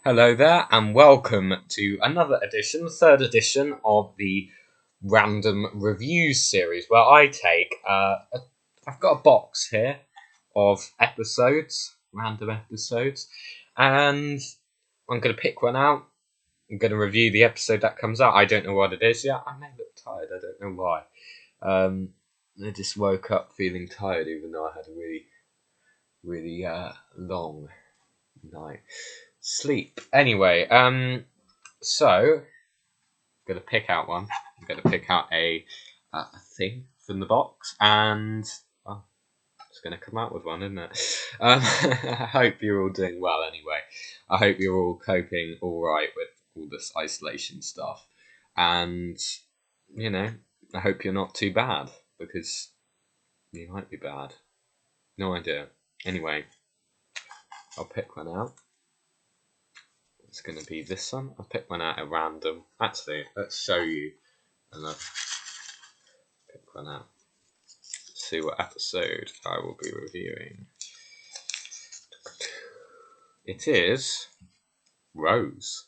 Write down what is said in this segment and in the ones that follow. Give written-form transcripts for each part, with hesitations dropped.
Hello there, and welcome to another edition, third edition of the Random Reviews series, where I've got a box here of episodes, random episodes, and I'm going to pick one out. I'm going to review the episode that comes out. I don't know what it is yet. I may look tired. I don't know why. Um, I just woke up feeling tired, even though I had a really long night sleep. Anyway, so I'm gonna pick out one. I'm gonna pick out a thing from the box, and it's gonna come out with one, isn't it? I hope you're all doing well. Anyway, I hope you're all coping all right with all this isolation stuff, and you know, I hope you're not too bad because you might be bad. No idea. Anyway, I'll pick one out. It's going to be this one. I'll pick one out at random. Actually, let's show you. And I'll pick one out. See what episode I will be reviewing. It is Rose.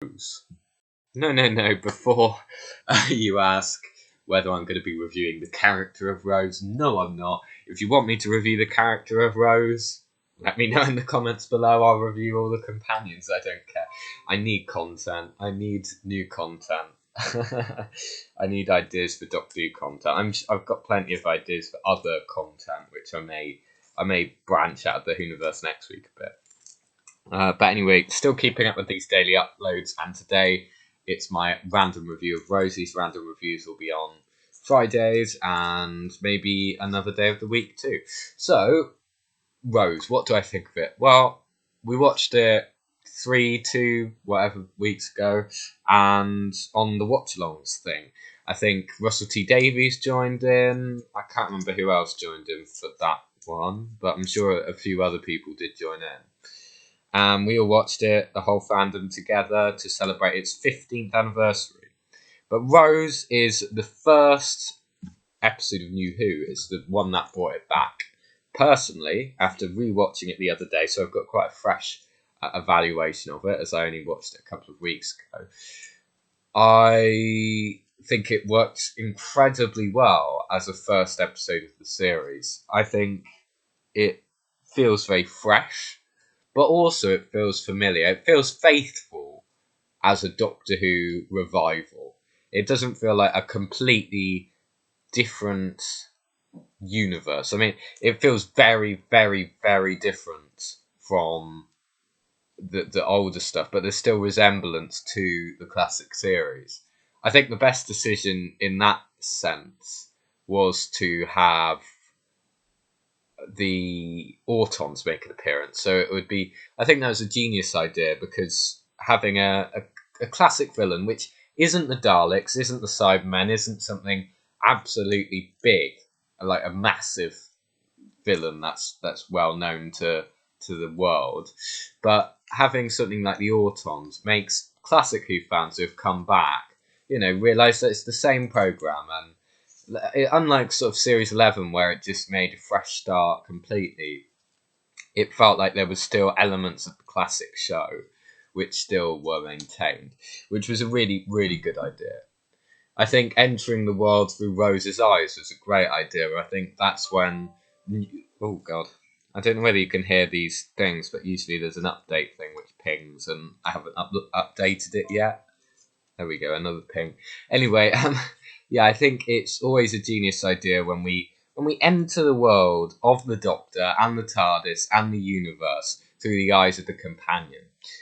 Rose. No. Before you ask whether I'm going to be reviewing the character of Rose, no, I'm not. If you want me to review the character of Rose, let me know in the comments below. I'll review all the companions. I don't care. I need content. I need new content. I need ideas for Doctor Who content. I've got plenty of ideas for other content, which I may branch out of the Whoniverse next week a bit. But anyway, still keeping up with these daily uploads, and today it's my random review of Rose. These random reviews will be on Fridays and maybe another day of the week too. So, Rose, what do I think of it? Well, we watched it 3, 2, whatever weeks ago, and on the watch-alongs thing, I think Russell T Davies joined in. I can't remember who else joined in for that one, but I'm sure a few other people did join in. We all watched it, the whole fandom together, to celebrate its 15th anniversary. But Rose is the first episode of New Who. It's the one that brought it back. Personally, after rewatching it the other day, so I've got quite a fresh evaluation of it, as I only watched it a couple of weeks ago, I think it works incredibly well as a first episode of the series. I think it feels very fresh, but also it feels familiar. It feels faithful as a Doctor Who revival. It doesn't feel like a completely different universe. I mean, it feels very, very, very different from the older stuff, but there's still resemblance to the classic series. I think the best decision in that sense was to have the Autons make an appearance. So it would be, I think that was a genius idea, because having a classic villain, which isn't the Daleks, isn't the Cybermen, isn't something absolutely big, like a massive villain that's well known to the world, but having something like the Autons makes classic Who fans who have come back, realise that it's the same program, and unlike sort of Series 11 where it just made a fresh start completely, it felt like there was still elements of the classic show which still were maintained, which was a really, really good idea. I think entering the world through Rose's eyes was a great idea. I think that's when... Oh, God. I don't know whether you can hear these things, but usually there's an update thing which pings, and I haven't updated it yet. There we go, another ping. Anyway, yeah, I think it's always a genius idea when we enter the world of the Doctor and the TARDIS and the universe through the eyes of the companion.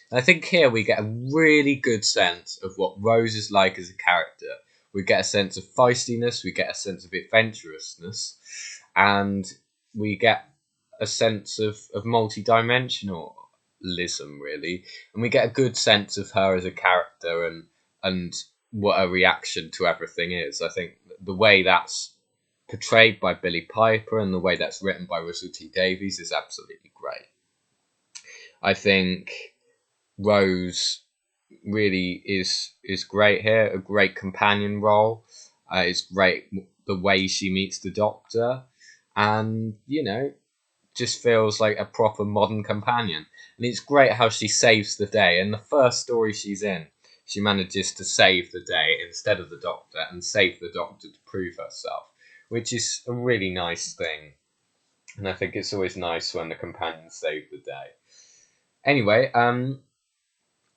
And I think here we get a really good sense of what Rose is like as a character. We get a sense of feistiness, we get a sense of adventurousness, and we get a sense of multi-dimensionalism, really. And we get a good sense of her as a character and what her reaction to everything is. I think the way that's portrayed by Billie Piper and the way that's written by Russell T Davies is absolutely great. I think Rose really is great here, a great companion role. It's great the way she meets the Doctor, and just feels like a proper modern companion. And it's great how she saves the day. In the first story she's in, she manages to save the day instead of the Doctor and save the Doctor to prove herself, which is a really nice thing. And I think it's always nice when the companions save the day. Anyway,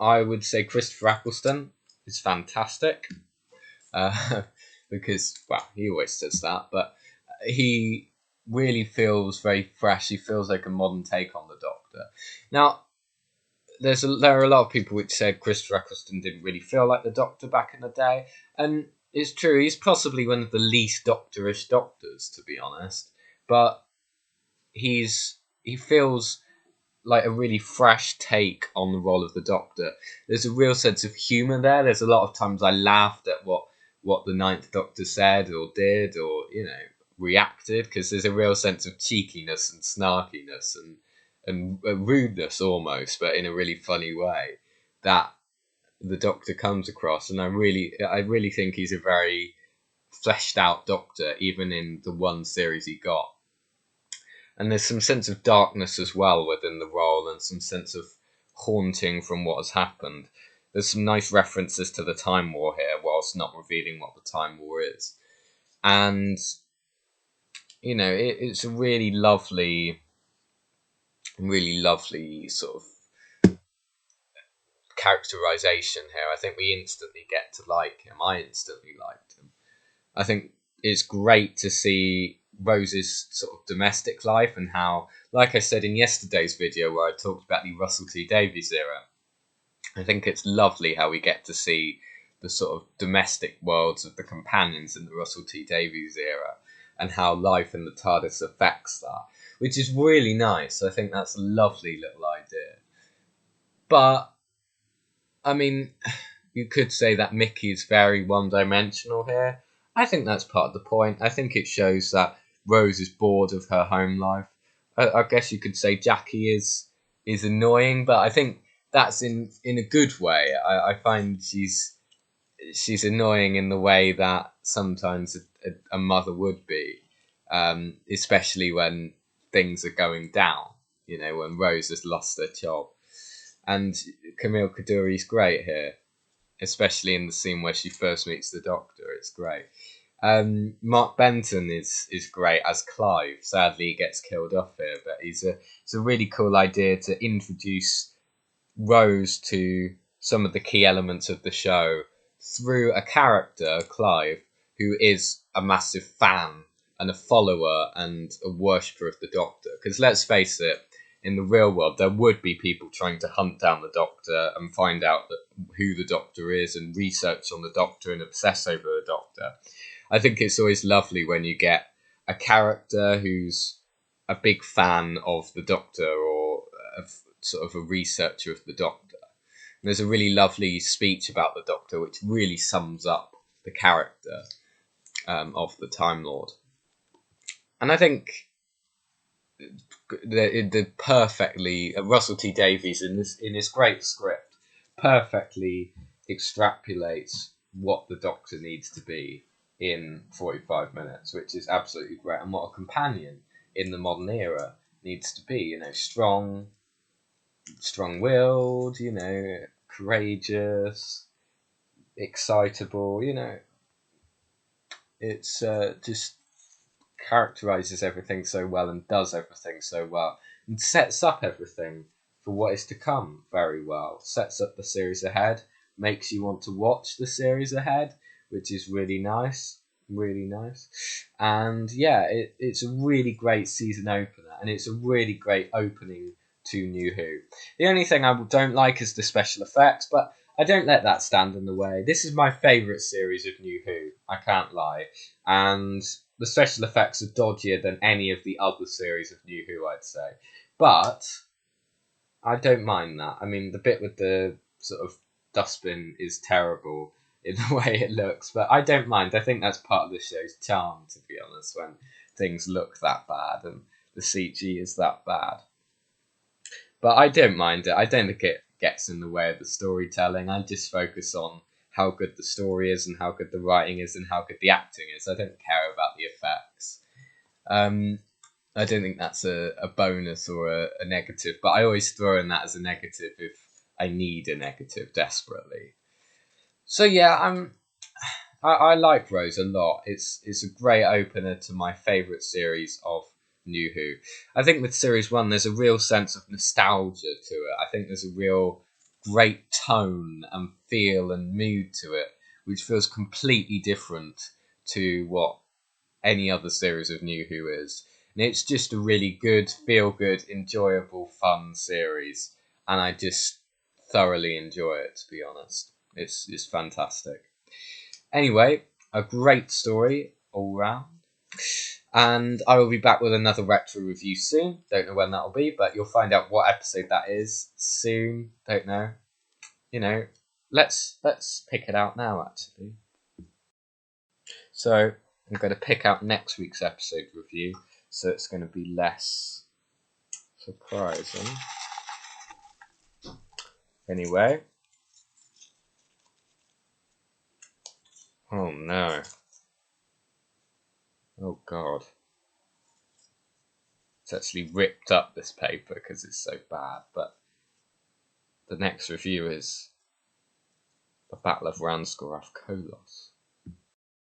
I would say Christopher Eccleston is fantastic. Uh, because, well, he always says that, but he really feels very fresh. He feels like a modern take on the Doctor. Now, there are a lot of people which said Christopher Eccleston didn't really feel like the Doctor back in the day, and it's true. He's possibly one of the least Doctorish Doctors, to be honest, but he feels like a really fresh take on the role of the Doctor. There's a real sense of humour there. There's a lot of times I laughed at what the Ninth Doctor said or did or reacted, because there's a real sense of cheekiness and snarkiness and rudeness almost, but in a really funny way that the Doctor comes across. And I really think he's a very fleshed out Doctor, even in the one series he got. And there's some sense of darkness as well within the role, and some sense of haunting from what has happened. There's some nice references to the Time War here, whilst not revealing what the Time War is. And, it's a really lovely sort of characterization here. I think we instantly get to like him. I instantly liked him. I think it's great to see Rose's sort of domestic life and how, like I said in yesterday's video where I talked about the Russell T Davies era, I think it's lovely how we get to see the sort of domestic worlds of the companions in the Russell T Davies era and how life in the TARDIS affects that, which is really nice. I think that's a lovely little idea. But, I mean, you could say that Mickey's very one-dimensional here. I think that's part of the point. I think it shows that Rose is bored of her home life. I guess you could say Jackie is annoying, but I think that's in a good way. I find she's annoying in the way that sometimes a mother would be, especially when things are going down. When Rose has lost her job, and Camille Kaduri's great here, especially in the scene where she first meets the Doctor. It's great. Mark Benton is great as Clive. Sadly, he gets killed off here, but it's a really cool idea to introduce Rose to some of the key elements of the show through a character, Clive, who is a massive fan and a follower and a worshipper of the Doctor. Because let's face it, in the real world, there would be people trying to hunt down the Doctor and find out who the Doctor is and research on the Doctor and obsess over the Doctor. I think it's always lovely when you get a character who's a big fan of the Doctor or sort of a researcher of the Doctor. And there's a really lovely speech about the Doctor which really sums up the character of the Time Lord. And I think the perfectly Russell T Davies in this great script perfectly extrapolates what the Doctor needs to be in 45 minutes, which is absolutely great, and what a companion in the modern era needs to be. Strong-willed, courageous, excitable. It's just characterizes everything so well and does everything so well and sets up everything for what is to come very well. Sets up the series ahead, makes you want to watch the series ahead, which is really nice. And yeah, it's a really great season opener, and it's a really great opening to New Who. The only thing I don't like is the special effects, but I don't let that stand in the way. This is my favourite series of New Who, I can't lie, and the special effects are dodgier than any of the other series of New Who, I'd say. But I don't mind that. I mean, the bit with the sort of dustbin is terrible in the way it looks, but I don't mind. I think that's part of the show's charm, to be honest, when things look that bad and the CG is that bad. But I don't mind it. I don't think it gets in the way of the storytelling. I just focus on how good the story is and how good the writing is and how good the acting is. I don't care about the effects. And I don't think that's a bonus or a negative, but I always throw in that as a negative if I need a negative desperately. So yeah, I like Rose a lot. It's a great opener to my favourite series of New Who. I think with series one, there's a real sense of nostalgia to it. I think there's a real great tone and feel and mood to it, which feels completely different to what any other series of New Who is. And it's just a really good, feel good, enjoyable, fun series. And I just thoroughly enjoy it, to be honest. It's fantastic. Anyway, a great story all round. And I will be back with another retro review soon. Don't know when that'll be, but you'll find out what episode that is soon. Don't know. You know, let's pick it out now actually. So I'm going to pick out next week's episode review, so it's going to be less surprising. Anyway. Oh no. Oh god. It's actually ripped up this paper because it's so bad, but the next review is The Battle of Ranskorath Kolos.